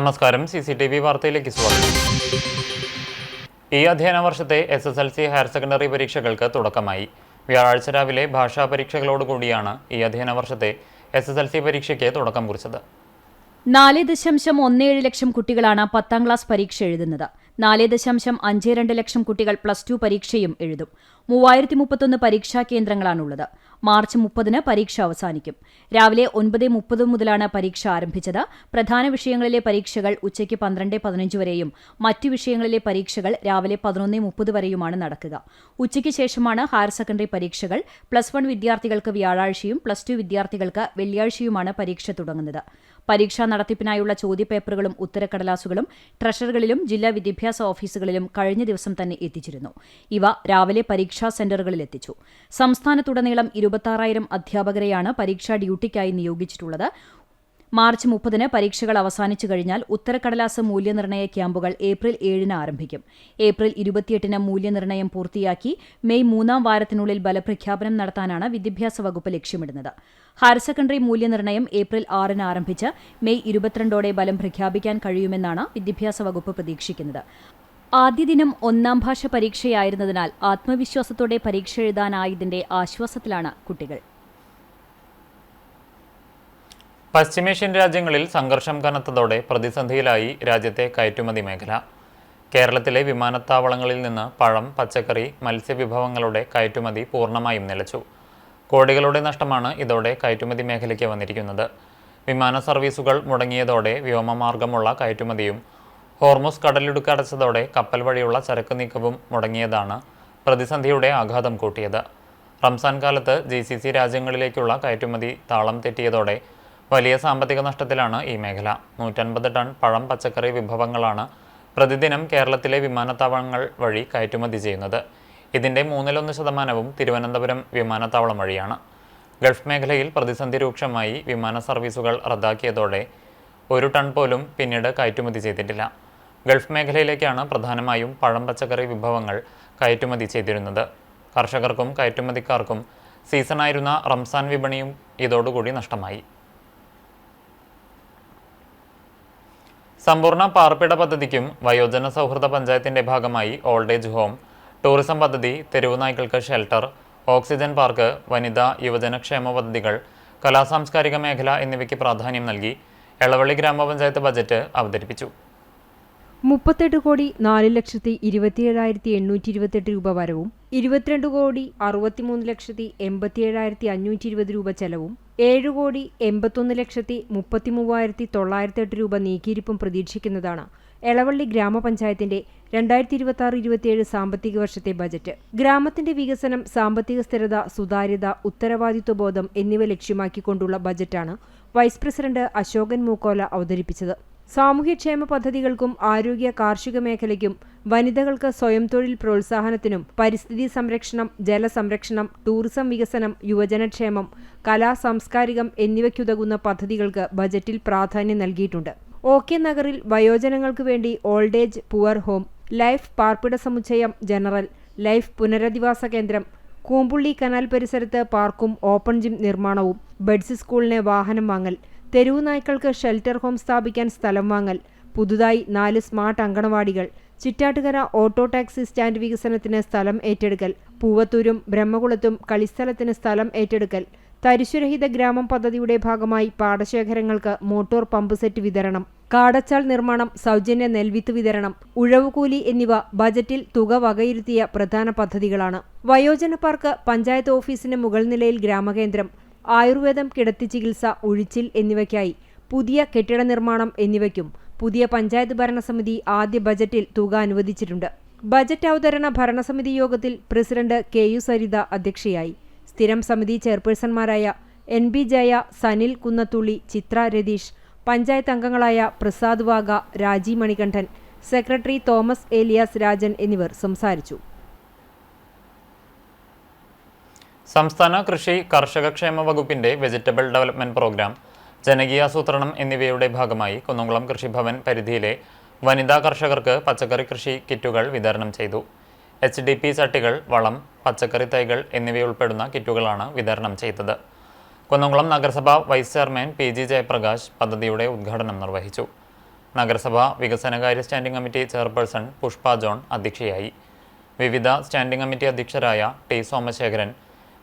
നമസ്കാരം. CCTV വാർത്തയിലേക്ക് സ്വാഗതം. ഈ അധ്യയന വർഷത്തെ SSLC ഹയർ സെക്കൻഡറി പരീക്ഷകൾക്ക് തുടക്കമായി. വ്യാഴാഴ്ച രാവിലെ ഭാഷാ പരീക്ഷകളോടുകൂടിയാണ് ഈ അധ്യയന വർഷത്തെ SSLC പരീക്ഷയ്ക്ക് തുടക്കം കുറിച്ചത്. 4.17 ലക്ഷം കുട്ടികളാണ് 10ാം ക്ലാസ് പരീക്ഷ എഴുതുന്നത്. 4.52 ലക്ഷം കുട്ടികൾ +2 പരീക്ഷയും എഴുതും. 3031 പരീക്ഷാ കേന്ദ്രങ്ങളാണുള്ളത്. മാർച്ച് 30-ന് പരീക്ഷ അവസാനിക്കും. രാവിലെ 9:30 മുതലാണ് പരീക്ഷ ആരംഭിച്ചത്. പ്രധാന വിഷയങ്ങളിലെ പരീക്ഷകൾ ഉച്ചയ്ക്ക് 12:15 വരെയും മറ്റു വിഷയങ്ങളിലെ പരീക്ഷകൾ രാവിലെ 11:30 വരെയുമാണ് നടക്കുക. ഉച്ചയ്ക്ക് ശേഷമാണ് ഹയർ സെക്കൻഡറി പരീക്ഷകൾ. +1 വിദ്യാർത്ഥികൾക്ക് വ്യാഴാഴ്ചയും +2 വിദ്യാർത്ഥികൾക്ക് വെള്ളിയാഴ്ചയുമാണ് പരീക്ഷ തുടങ്ങുന്നത്. പരീക്ഷാ നടത്തിപ്പിനായുള്ള ചോദ്യപേപ്പറുകളും ഉത്തരക്കടലാസുകളും ട്രഷറികളിലും ജില്ലാ വിദ്യാഭ്യാസ ഓഫീസുകളിലും കഴിഞ്ഞ ദിവസം തന്നെ എത്തിച്ചിരുന്നു. ഇവ രാവിലെ പരീക്ഷാ സെന്ററുകളിൽ എത്തിച്ചു. സംസ്ഥാനത്തുടനീളം 26,000 അധ്യാപകരെയാണ് പരീക്ഷാ ഡ്യൂട്ടിക്കായി നിയോഗിച്ചിട്ടുള്ളത്. മാർച്ച് 30-ന് പരീക്ഷകൾ അവസാനിച്ചു കഴിഞ്ഞാൽ ഉത്തരക്കടലാസ് മൂല്യനിർണ്ണയ ക്യാമ്പുകൾ ഏപ്രിൽ 7-ന് ആരംഭിക്കും. ഏപ്രിൽ 28-ന് മൂല്യനിർണ്ണയം പൂർത്തിയാക്കി മെയ് 3-ാം വാരത്തിനുള്ളിൽ ഫലപ്രഖ്യാപനം നടത്താനാണ് വിദ്യാഭ്യാസ വകുപ്പ് ലക്ഷ്യമിടുന്നത്. ഹയർ സെക്കൻഡറി മൂല്യനിർണ്ണയം ഏപ്രിൽ 6-ന് ആരംഭിച്ച് മെയ് 22-ഓടെ ഫലം പ്രഖ്യാപിക്കാൻ കഴിയുമെന്നാണ് വിദ്യാഭ്യാസ വകുപ്പ് പ്രതീക്ഷിക്കുന്നത്. ആദ്യ ദിനം 1ാം ഭാഷ പരീക്ഷയായിരുന്നതിനാൽ ആത്മവിശ്വാസത്തോടെ പരീക്ഷ എഴുതാനായതിന്റെ ആശ്വാസത്തിലാണ് കുട്ടികൾ. പശ്ചിമേഷ്യൻ രാജ്യങ്ങളിൽ സംഘർഷം കനത്തതോടെ പ്രതിസന്ധിയിലായി രാജ്യത്തെ കയറ്റുമതി മേഖല. കേരളത്തിലെ വിമാനത്താവളങ്ങളിൽ നിന്ന് പഴം, പച്ചക്കറി, മത്സ്യവിഭവങ്ങളുടെ കയറ്റുമതി പൂർണ്ണമായും നിലച്ചു. കോടികളുടെ നഷ്ടമാണ് ഇതോടെ കയറ്റുമതി മേഖലയ്ക്ക് വന്നിരിക്കുന്നത്. വിമാന സർവീസുകൾ മുടങ്ങിയതോടെ വ്യോമമാർഗമുള്ള കയറ്റുമതിയും ഹോർമുസ് കടലിടുക്ക് അടച്ചതോടെ കപ്പൽ വഴിയുള്ള ചരക്ക് നീക്കവും മുടങ്ങിയതാണ് പ്രതിസന്ധിയുടെ ആഘാതം കൂട്ടിയത്. റംസാൻ കാലത്ത് GCC രാജ്യങ്ങളിലേക്കുള്ള കയറ്റുമതി താളം തെറ്റിയതോടെ വലിയ സാമ്പത്തിക നഷ്ടത്തിലാണ് ഈ മേഖല. 150 ടൺ പഴം, പച്ചക്കറി വിഭവങ്ങളാണ് പ്രതിദിനം കേരളത്തിലെ വിമാനത്താവളങ്ങൾ വഴി കയറ്റുമതി ചെയ്യുന്നത്. ഇതിൻ്റെ 1/3% തിരുവനന്തപുരം വിമാനത്താവളം വഴിയാണ്. ഗൾഫ് മേഖലയിൽ പ്രതിസന്ധി രൂക്ഷമായി. വിമാന സർവീസുകൾ റദ്ദാക്കിയതോടെ 1 ടൺ പോലും പിന്നീട് കയറ്റുമതി ചെയ്തിട്ടില്ല. ഗൾഫ് മേഖലയിലേക്കാണ് പ്രധാനമായും പഴം, പച്ചക്കറി വിഭവങ്ങൾ കയറ്റുമതി ചെയ്തിരുന്നത്. കർഷകർക്കും കയറ്റുമതിക്കാർക്കും സീസണായിരുന്ന റംസാൻ വിപണിയും ഇതോടുകൂടി നഷ്ടമായി. സമ്പൂർണ്ണ പാർപ്പിട പദ്ധതിക്കും വയോജന സൗഹൃദ പഞ്ചായത്തിന്റെ ഭാഗമായി ഓൾഡ് ഏജ് ഹോം, ടൂറിസം പദ്ധതി, തെരുവു നായ്ക്കൾക്ക് ഷെൽട്ടർ, ഓക്സിജൻ പാർക്ക്, വനിതാ യുവജനക്ഷേമ പദ്ധതികൾ, കലാസാംസ്കാരിക മേഖല എന്നിവയ്ക്ക് പ്രാധാന്യം നൽകി എളവള്ളി ഗ്രാമപഞ്ചായത്ത് ബജറ്റ് അവതരിപ്പിച്ചു. 38,27,820 രൂപ വരവും 22,63,87,520 രൂപ ചെലവും 7,81,33,908 രൂപ നീക്കിയിരിപ്പും പ്രതീക്ഷിക്കുന്നതാണ് എളവള്ളി ഗ്രാമപഞ്ചായത്തിന്റെ 2026-27 സാമ്പത്തിക വർഷത്തെ ബജറ്റ്. ഗ്രാമത്തിന്റെ വികസനം, സാമ്പത്തിക സ്ഥിരത, സുതാര്യത, ഉത്തരവാദിത്വബോധം എന്നിവ ലക്ഷ്യമാക്കിക്കൊണ്ടുള്ള ബജറ്റാണ് വൈസ് പ്രസിഡന്റ് അശോകൻ മൂക്കോല അവതരിപ്പിച്ചത്. സാമൂഹ്യക്ഷേമ പദ്ധതികൾക്കും കാർഷിക മേഖലയ്ക്കും വനിതകൾക്ക് സ്വയം തൊഴിൽ പ്രോത്സാഹനത്തിനും പരിസ്ഥിതി സംരക്ഷണം, ജലസംരക്ഷണം, ടൂറിസം വികസനം, യുവജനക്ഷേമം, സാംസ്കാരികം എന്നിവയ്ക്കുതകുന്ന പദ്ധതികൾക്ക് ബജറ്റിൽ പ്രാധാന്യം നൽകിയിട്ടുണ്ട്. OK നഗറിൽ വയോജനങ്ങൾക്ക് വേണ്ടി old age poor home, life പാർപ്പിട സമുച്ചയം, ജനറൽ ലൈഫ് പുനരധിവാസ കേന്ദ്രം, കൂമ്പുള്ളി കനാൽ പരിസരത്ത് പാർക്കും ഓപ്പൺ ജിം നിർമ്മാണവും, ബഡ്സ് സ്കൂളിന് വാഹനം വാങ്ങൽ, തെരുവു നായ്ക്കൾക്ക് ഷെൽട്ടർ ഹോം സ്ഥാപിക്കാൻ സ്ഥലം വാങ്ങൽ, പുതുതായി 4 സ്മാർട്ട് അങ്കണവാടികൾ, ചിറ്റാട്ടുകര ഓട്ടോ ടാക്സി സ്റ്റാൻഡ് വികസനത്തിന് സ്ഥലം ഏറ്റെടുക്കൽ, പൂവത്തൂരും ബ്രഹ്മകുളത്തും കളിസ്ഥലത്തിന് സ്ഥലം ഏറ്റെടുക്കൽ, തരിശുരഹിത ഗ്രാമം പദ്ധതിയുടെ ഭാഗമായി പാടശേഖരങ്ങൾക്ക് മോട്ടോർ പമ്പ് സെറ്റ് വിതരണം, കാടച്ചാൽ നിർമ്മാണം, സൗജന്യ നെൽവിത്ത് വിതരണം, ഉഴവുകൂലി എന്നിവ ബജറ്റിൽ തുക വകയിരുത്തിയ പ്രധാന പദ്ധതികളാണ്. വയോജന പാർക്ക്, പഞ്ചായത്ത് ഓഫീസിന് മുകൾ നിലയിൽ ഗ്രാമകേന്ദ്രം, ആയുർവേദം, കിടത്തി ചികിത്സ, ഉഴിച്ചിൽ എന്നിവയ്ക്കായി പുതിയ കെട്ടിട നിർമ്മാണം എന്നിവയ്ക്കും പുതിയ പഞ്ചായത്ത് ഭരണസമിതി ആദ്യ ബജറ്റിൽ തുക അനുവദിച്ചിട്ടുണ്ട്. ബജറ്റ് അവതരണ ഭരണസമിതി യോഗത്തിൽ പ്രസിഡന്റ് KU സരിത അധ്യക്ഷയായി. സ്ഥിരം സമിതി ചെയർപേഴ്സൺമാരായ NB ജയ, സനിൽ കുന്നത്തുള്ളി, ചിത്ര രതീഷ്, പഞ്ചായത്ത് അംഗങ്ങളായ പ്രസാദ് വാഗ, രാജി മണികണ്ഠൻ, സെക്രട്ടറി തോമസ് ഏലിയാസ് രാജൻ എന്നിവർ സംസാരിച്ചു. സംസ്ഥാന കൃഷി കർഷകക്ഷേമ വകുപ്പിന്റെ വെജിറ്റബിൾ ഡെവലപ്മെന്റ് പ്രോഗ്രാം, ജനകീയാസൂത്രണം എന്നിവയുടെ ഭാഗമായി കുന്നംകുളം കൃഷിഭവൻ പരിധിയിലെ വനിതാ കർഷകർക്ക് പച്ചക്കറി കൃഷി കിറ്റുകൾ വിതരണം ചെയ്തു. HDP ചട്ടികൾ, വളം, പച്ചക്കറി തൈകൾ എന്നിവയുൾപ്പെടുന്ന കിറ്റുകളാണ് വിതരണം ചെയ്തത്. കുന്നംകുളം നഗരസഭ വൈസ് ചെയർമാൻ PG ജയപ്രകാശ് പദ്ധതിയുടെ ഉദ്ഘാടനം നിർവഹിച്ചു. നഗരസഭാ വികസനകാര്യ standing committee chairperson Pushpa John അധ്യക്ഷയായി. വിവിധ സ്റ്റാൻഡിംഗ് കമ്മിറ്റി അധ്യക്ഷരായ ടി സോമശേഖരൻ,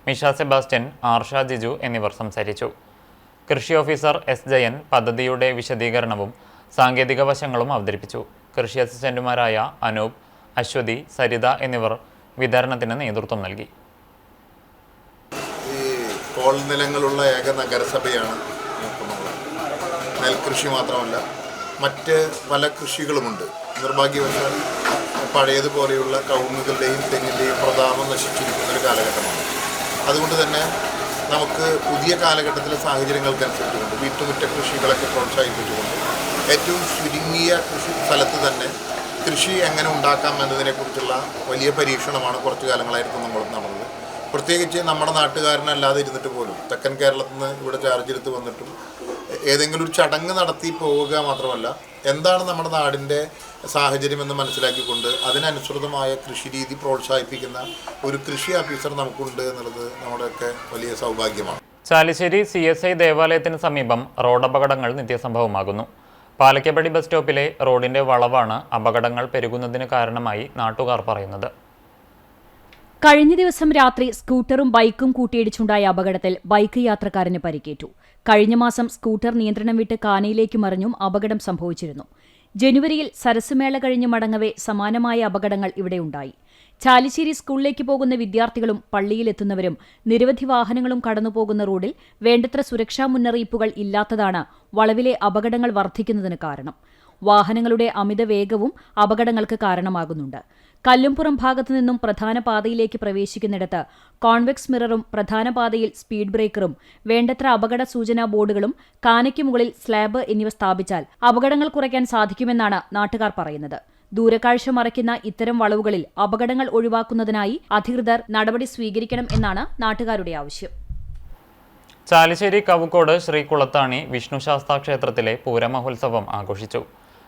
മിഷ സെബാസ്റ്റ്യൻ, ആർഷ ജിജു എന്നിവർ സംസാരിച്ചു. കൃഷി ഓഫീസർ എസ് ജയൻ പദ്ധതിയുടെ വിശദീകരണവും സാങ്കേതിക വശങ്ങളും അവതരിപ്പിച്ചു. കൃഷി അസിസ്റ്റന്റുമാരായ അനൂപ്, അശ്വതി, സരിത എന്നിവർ വിതരണത്തിന് നേതൃത്വം നൽകി. ഈ കോൾ നിലങ്ങളുള്ള ഏക നഗരസഭയാണ് നെൽകൃഷി മാത്രമല്ല മറ്റ് പല കൃഷികളുമുണ്ട്. നിർഭാഗ്യവശാൽ പഴയതുപോലെയുള്ള കവുങ്ങുകളുടെയും തെങ്ങിൻ്റെയും പ്രതാപം നശിച്ചിരിക്കുന്ന ഒരു കാലഘട്ടമാണ്. അതുകൊണ്ട് തന്നെ നമുക്ക് പുതിയ കാലഘട്ടത്തിലെ സാഹചര്യങ്ങൾക്കനുസരിച്ചുകൊണ്ട് വീട്ടുമുറ്റ കൃഷികളൊക്കെ പ്രോത്സാഹിപ്പിച്ചുകൊണ്ട് ഏറ്റവും ചുരുങ്ങിയ കൃഷി സ്ഥലത്ത് തന്നെ കൃഷി എങ്ങനെ ഉണ്ടാക്കാം എന്നതിനെക്കുറിച്ചുള്ള വലിയ പരീക്ഷണമാണ് കുറച്ചു കാലങ്ങളായിട്ട് നമ്മൾ നടന്നത്. പ്രത്യേകിച്ച് നമ്മുടെ നാട്ടുകാരനല്ലാതെ ഇരുന്നിട്ട് പോലും തെക്കൻ കേരളത്തിൽ നിന്ന് ഇവിടെ ചാർജ് എടുത്ത് വന്നിട്ടും ഏതെങ്കിലും ഒരു ചടങ്ങ് നടത്തി പോവുക മാത്രമല്ല, എന്താണ് നമ്മുടെ നാടിൻ്റെ സാഹചര്യമെന്ന് മനസ്സിലാക്കിക്കൊണ്ട് അതിനനുസൃതമായ കൃഷി രീതി പ്രോത്സാഹിപ്പിക്കുന്ന ഒരു കൃഷി ഓഫീസർ നമുക്കുണ്ട് എന്നുള്ളത് നമ്മുടെയൊക്കെ വലിയ സൗഭാഗ്യമാണ്. ചാലിശ്ശേരി CSI ദേവാലയത്തിന് സമീപം റോഡപകടങ്ങൾ നിത്യസംഭവമാകുന്നു. പാലക്കപ്പടി ബസ് സ്റ്റോപ്പിലെ റോഡിന്റെ വളവാണ് അപകടങ്ങൾ പെരുകുന്നതിന് കാരണമായി നാട്ടുകാർ പറയുന്നത്. കഴിഞ്ഞ ദിവസം രാത്രി സ്കൂട്ടറും ബൈക്കും കൂട്ടിയിടിച്ചുണ്ടായ അപകടത്തിൽ ബൈക്ക് യാത്രക്കാരന് പരിക്കേറ്റു. കഴിഞ്ഞ മാസം സ്കൂട്ടർ നിയന്ത്രണം വിട്ട് കാനയിലേക്ക് മറിഞ്ഞും അപകടം സംഭവിച്ചിരുന്നു. ജനുവരിയിൽ സരസ്മേള കഴിഞ്ഞ് മടങ്ങവേ സമാനമായ അപകടങ്ങൾ ഇവിടെയുണ്ടായി. ചാലിശ്ശേരി സ്കൂളിലേക്ക് പോകുന്ന വിദ്യാർത്ഥികളും പള്ളിയിലെത്തുന്നവരും നിരവധി വാഹനങ്ങളും കടന്നുപോകുന്ന റോഡിൽ വേണ്ടത്ര സുരക്ഷാ മുന്നറിയിപ്പുകൾ ഇല്ലാത്തതാണ് വളവിലെ അപകടങ്ങൾ വർദ്ധിക്കുന്നതിന് കാരണം. വാഹനങ്ങളുടെ അമിത വേഗവും അപകടങ്ങൾക്ക് കാരണമാകുന്നുണ്ട്. കല്ലുംപുറം ഭാഗത്തു നിന്നും പ്രധാന പാതയിലേക്ക് പ്രവേശിക്കുന്നിടത്ത് കോൺവെക്സ് മിററും പ്രധാന പാതയിൽ സ്പീഡ് ബ്രേക്കറും വേണ്ടത്ര അപകട സൂചനാ ബോർഡുകളും കാനയ്ക്ക് മുകളിൽ സ്ലാബ് എന്നിവ സ്ഥാപിച്ചാൽ അപകടങ്ങൾ കുറയ്ക്കാൻ സാധിക്കുമെന്നാണ് നാട്ടുകാർ പറയുന്നത്. ദൂരക്കാഴ്ച മറയ്ക്കുന്ന ഇത്തരം വളവുകളിൽ അപകടങ്ങൾ ഒഴിവാക്കുന്നതിനായി അധികൃതർ നടപടി സ്വീകരിക്കണം എന്നാണ് നാട്ടുകാരുടെ ആവശ്യം. ചാലിശ്ശേരി കവുക്കോട് ശ്രീ കുളത്താണി വിഷ്ണുശാസ്താ ക്ഷേത്രത്തിലെ പൂരമഹോത്സവം ആഘോഷിച്ചു.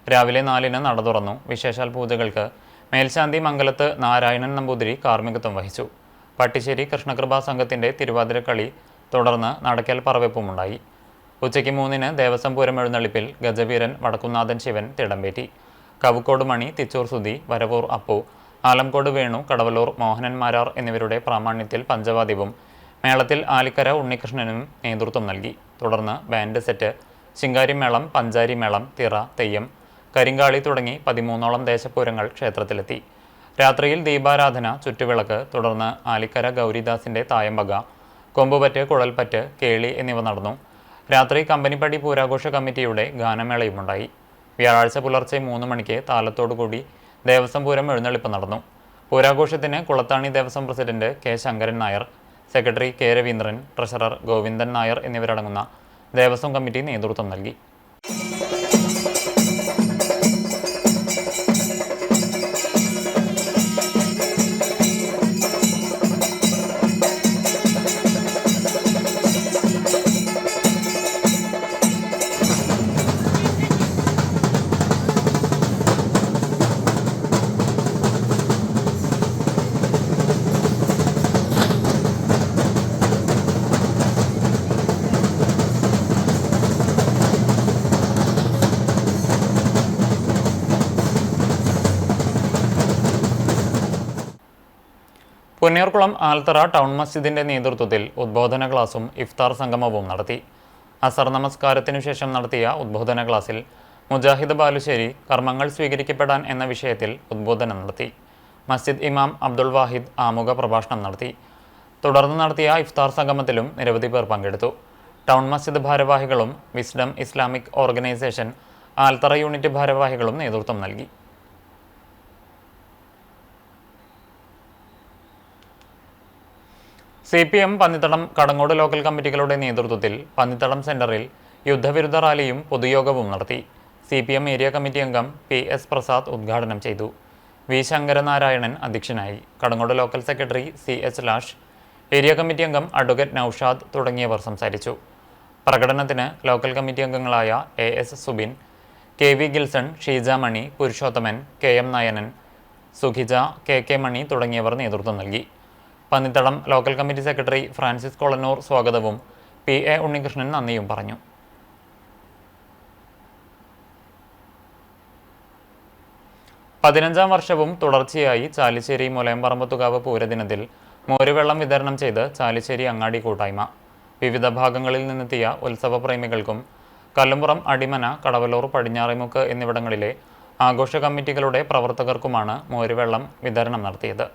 രാവിലെ 4-ന് നട തുറന്നു. വിശേഷാൽ പൂജകൾക്ക് മേൽശാന്തി മംഗലത്ത് നാരായണൻ നമ്പൂതിരി കാർമ്മികത്വം വഹിച്ചു. പട്ടിശ്ശേരി കൃഷ്ണകൃപാ സംഘത്തിന്റെ തിരുവാതിരക്കളി തുടർന്ന് നടക്കൽ പറവെപ്പുമുണ്ടായി. ഉച്ചയ്ക്ക് 3-ന് ദേവസ്വം പൂരം എഴുന്നള്ളിപ്പിൽ ഗജവീരൻ വടക്കുന്നാഥൻ ശിവൻ തിടമ്പേറ്റി. കവുക്കോട് മണി, തിച്ചൂർ സുധി, വരവൂർ അപ്പു, ആലംകോട് വേണു, കടവലൂർ മോഹനൻ മാരാർ എന്നിവരുടെ പ്രാമാണ്യത്തിൽ പഞ്ചവാദ്യവും മേളത്തിൽ ആലിക്കര ഉണ്ണികൃഷ്ണനും നേതൃത്വം നൽകി. തുടർന്ന് ബാൻഡ് സെറ്റ്, ശിങ്കാരിമേളം, പഞ്ചാരിമേളം, തിറ, തെയ്യം, കരിങ്കാളി തുടങ്ങി 13ഓളം ദേശപൂരങ്ങൾ ക്ഷേത്രത്തിലെത്തി. രാത്രിയിൽ ദീപാരാധന, ചുറ്റുവിളക്ക്, തുടർന്ന് ആലിക്കര ഗൗരിദാസിന്റെ തായമ്പക, കൊമ്പുപറ്റ്, കുഴൽപ്പറ്റ്, കേളി എന്നിവ നടന്നു. രാത്രി കമ്പനിപ്പടി പൂരാഘോഷ കമ്മിറ്റിയുടെ ഗാനമേളയുമുണ്ടായി. വ്യാഴാഴ്ച പുലർച്ചെ 3 മണിക്ക് താലത്തോടുകൂടി ദേവസ്വം പൂരം എഴുന്നള്ളിപ്പ് നടന്നു. പൂരാഘോഷത്തിന് കുളത്താണി ദേവസ്വം president K Sankaran Nair, secretary K Raveendran, treasurer Govindan Nair എന്നിവരടങ്ങുന്ന ദേവസ്വം കമ്മിറ്റി നേതൃത്വം നൽകി. പുന്നയൂർകുളം ആൽത്തറ ടൗൺ മസ്ജിദിന്റെ നേതൃത്വത്തിൽ ഉദ്ബോധന ക്ലാസും ഇഫ്താർ സംഗമവും നടത്തി. അസർ നമസ്കാരത്തിനു ശേഷം നടത്തിയ ഉദ്ബോധന ക്ലാസിൽ മുജാഹിദ് ബാലുശ്ശേരി കർമ്മങ്ങൾ സ്വീകരിക്കപ്പെടാൻ എന്ന വിഷയത്തിൽ ഉദ്ബോധനം നടത്തി. മസ്ജിദ് ഇമാം അബ്ദുൾ വാഹിദ് ആമുഖ പ്രഭാഷണം നടത്തി. തുടർന്ന് നടത്തിയ ഇഫ്താർ സംഗമത്തിലും നിരവധി പേർ പങ്കെടുത്തു. ടൗൺ മസ്ജിദ് ഭാരവാഹികളും വിസ്ഡം ഇസ്ലാമിക് ഓർഗനൈസേഷൻ ആൽത്തറ യൂണിറ്റ് ഭാരവാഹികളും നേതൃത്വം നൽകി. CPM പന്നിത്തടം കടങ്ങോട് ലോക്കൽ കമ്മിറ്റികളുടെ നേതൃത്വത്തിൽ പന്നിത്തടം സെന്ററിൽ യുദ്ധവിരുദ്ധ റാലിയും പൊതുയോഗവും നടത്തി. CPM ഏരിയ കമ്മിറ്റി അംഗം PS പ്രസാദ് ഉദ്ഘാടനം ചെയ്തു. V ശങ്കരനാരായണൻ അധ്യക്ഷനായി. Kadangode local secretary CH lash, area committee അംഗം അഡ്വക്കേറ്റ് നൌഷാദ് തുടങ്ങിയവർ സംസാരിച്ചു. പ്രകടനത്തിന് ലോക്കൽ കമ്മിറ്റി അംഗങ്ങളായ AS സുബിൻ, KV ഗിൽസൺ, ഷീജ മണി, പുരുഷോത്തമൻ, KM നയനൻ, സുഖിജ, KK മണി തുടങ്ങിയവർ നേതൃത്വം നൽകി. Pannithadam local committee secretary Francis Kolannur സ്വാഗതവും PA ഉണ്ണികൃഷ്ണൻ നന്ദിയും പറഞ്ഞു. 15ാം വർഷവും തുടർച്ചയായി ചാലിശ്ശേരി മുലയംപറമ്പത്തുകാവ് പൂരദിനത്തിൽ മോരുവെള്ളം വിതരണം ചെയ്ത് ചാലിശ്ശേരി അങ്ങാടി കൂട്ടായ്മ. വിവിധ ഭാഗങ്ങളിൽ നിന്നെത്തിയ ഉത്സവപ്രേമികൾക്കും കല്ലുംപുറം, അടിമന, കടവലൂർ, പടിഞ്ഞാറേമുക്ക് എന്നിവിടങ്ങളിലെ ആഘോഷ കമ്മിറ്റികളുടെ പ്രവർത്തകർക്കുമാണ് മോരുവെള്ളം വിതരണം നടത്തിയത്.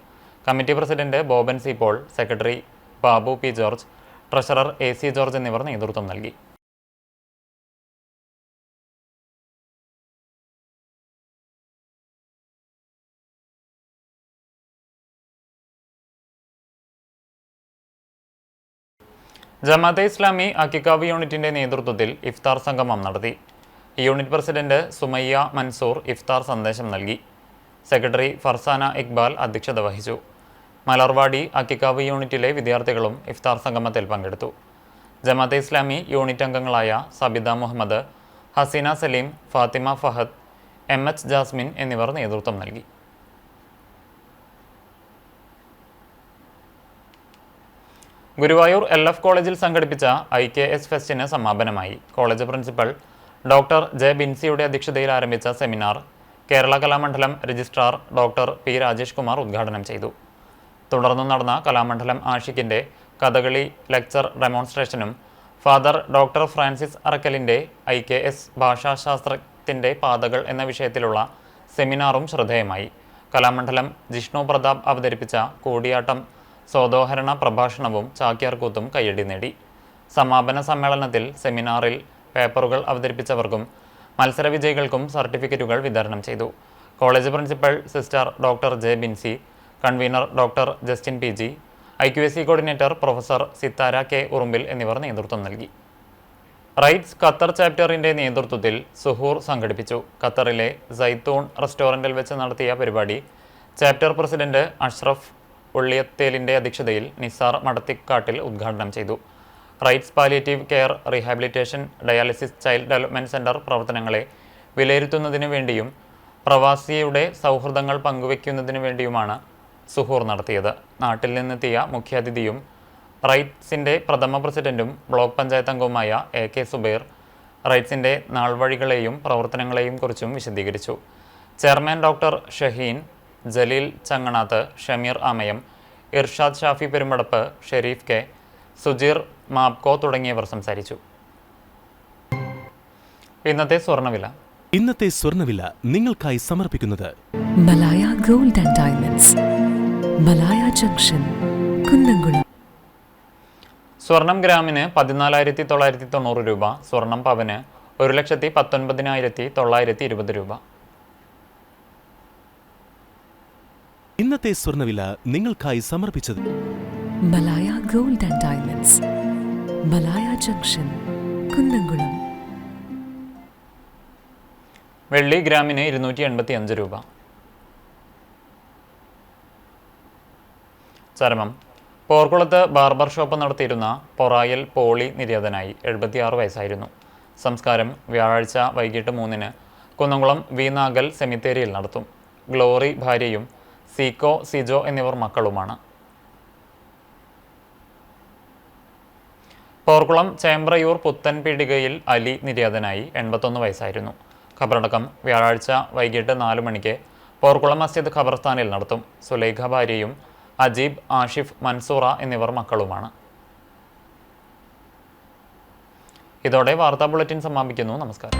Committee president Boban C Paul, secretary Babu P George, treasurer AC George എന്നിവർ നേതൃത്വം നൽകി. ജമാഅത്തെ ഇസ്ലാമി അക്കിക്കാവ് യൂണിറ്റിന്റെ നേതൃത്വത്തിൽ ഇഫ്താർ സംഗമം നടത്തി. യൂണിറ്റ് പ്രസിഡന്റ് സുമയ്യ മൻസൂർ ഇഫ്താർ സന്ദേശം നൽകി. സെക്രട്ടറി ഫർസാന ഇക്ബാൽ അധ്യക്ഷത വഹിച്ചു. മലർവാടി അക്കിക്കാവ് യൂണിറ്റിലെ വിദ്യാർത്ഥികളും ഇഫ്താർ സംഗമത്തിൽ പങ്കെടുത്തു. ജമാഅത്തെ ഇസ്ലാമി യൂണിറ്റ് അംഗങ്ങളായ സബിത മുഹമ്മദ്, ഹസീന സലീം, ഫാത്തിമ ഫഹദ്, MH ജാസ്മിൻ എന്നിവർ നേതൃത്വം നൽകി. ഗുരുവായൂർ LF കോളേജിൽ സംഘടിപ്പിച്ച IKS ഫെസ്റ്റിന് സമാപനമായി. കോളേജ് പ്രിൻസിപ്പൽ ഡോക്ടർ ജെ ബിൻസിയുടെ അധ്യക്ഷതയിൽ ആരംഭിച്ച seminar Kerala Kalamandalam registrar doctor P Rajesh Kumar ഉദ്ഘാടനം ചെയ്തു. തുടർന്ന് നടന്ന കലാമണ്ഡലം ആഷിഖിൻ്റെ കഥകളി ലെക്ചർ ഡെമോൺസ്ട്രേഷനും ഫാദർ ഡോക്ടർ ഫ്രാൻസിസ് അറക്കലിൻ്റെ IKS ഭാഷാശാസ്ത്രത്തിൻ്റെ പാതകൾ എന്ന വിഷയത്തിലുള്ള സെമിനാറും ശ്രദ്ധേയമായി. കലാമണ്ഡലം ജിഷ്ണു പ്രതാപ് അവതരിപ്പിച്ച കൂടിയാട്ടം സ്വതോഹരണ പ്രഭാഷണവും ചാക്യാർകൂത്തും കയ്യടി നേടി. സമാപന സമ്മേളനത്തിൽ സെമിനാറിൽ പേപ്പറുകൾ അവതരിപ്പിച്ചവർക്കും മത്സരവിജയികൾക്കും സർട്ടിഫിക്കറ്റുകൾ വിതരണം ചെയ്തു. College principal sister doctor J Binsy, convener doctor Justin PG, IQAC coordinator professor Sithara K Urumbil എന്നിവർ നേതൃത്വം നൽകി. റൈറ്റ്സ് ഖത്തർ ചാപ്റ്ററിൻ്റെ നേതൃത്വത്തിൽ സുഹൂർ സംഘടിപ്പിച്ചു. ഖത്തറിലെ സൈത്തൂൺ റെസ്റ്റോറൻറ്റിൽ വെച്ച് നടത്തിയ പരിപാടി ചാപ്റ്റർ പ്രസിഡന്റ് അഷ്റഫ് ഉള്ളിയത്തേലിൻ്റെ അധ്യക്ഷതയിൽ നിസാർ മടത്തിക്കാട്ടിൽ ഉദ്ഘാടനം ചെയ്തു. Rights palliative care rehabilitation dialysis child development centre പ്രവർത്തനങ്ങളെ വിലയിരുത്തുന്നതിനു വേണ്ടിയും പ്രവാസിയുടെ സൗഹൃദങ്ങൾ പങ്കുവയ്ക്കുന്നതിനു വേണ്ടിയുമാണ് സുഹൂർ നടത്തിയത്. നാട്ടിൽ നിന്നെത്തിയ മുഖ്യാതിഥിയും റൈറ്റ്സിൻ്റെ പ്രഥമ പ്രസിഡന്റും ബ്ലോക്ക് പഞ്ചായത്ത് അംഗവുമായ AK സുബൈർ റൈറ്റ്സിൻ്റെ നാൾവഴികളെയും പ്രവർത്തനങ്ങളെയും കുറിച്ചും വിശദീകരിച്ചു. Chairman doctor Shaheen, Jaleel Changanath, Shameer Amayam, Irshad Shafi Perumpadappu, Sharif K, Sujeer Mapco തുടങ്ങിയവർ സംസാരിച്ചു. ഇന്നത്തെ സ്വർണ്ണവില നിങ്ങൾക്കായി സമർപ്പിക്കുന്നത് Malaya gold and diamonds, Malaya junction, Kunnamkulam. സ്വർണം ഗ്രാമിന് 14,990 രൂപ, സ്വർണം പവന് 1,19,920 രൂപ. ഇന്നത്തെ സ്വർണ്ണവില നിങ്ങൾക്കായി സമർപ്പിച്ചത് Malaya gold and diamonds, Malaya junction, Kunnamkulam. വെള്ളി ഗ്രാമിന് 285 രൂപ. ചരമം. പോർക്കുളത്ത് ബാർബർ ഷോപ്പ് നടത്തിയിരുന്ന പൊറായൽ പോളി നിര്യാതനായി. 76 വയസ്സായിരുന്നു. സംസ്കാരം വ്യാഴാഴ്ച വൈകിട്ട് 3-ന് കുന്നംകുളം നാഗൽ സെമിത്തേരിയിൽ നടത്തും. ഗ്ലോറി ഭാര്യയും സീക്കോ, സിജോ എന്നിവർ മക്കളുമാണ്. പോർക്കുളം ചേമ്പ്രയൂർ പുത്തൻ പീടികയിൽ അലി നിര്യാതനായി. 81 വയസ്സായിരുന്നു. ഖബറടക്കം വ്യാഴാഴ്ച വൈകിട്ട് 4 മണിക്ക് പോർക്കുളം മസ്ജിദ് ഖബർസ്ഥാനിൽ നടത്തും. സുലൈഖ ഭാര്യയും അജീബ്, ആഷിഫ്, മൻസൂറ എന്നിവർ മക്കളുമാണ്. ഇതോടെ വാർത്താ ബുള്ളറ്റിൻ സമാപിക്കുന്നു. നമസ്കാരം.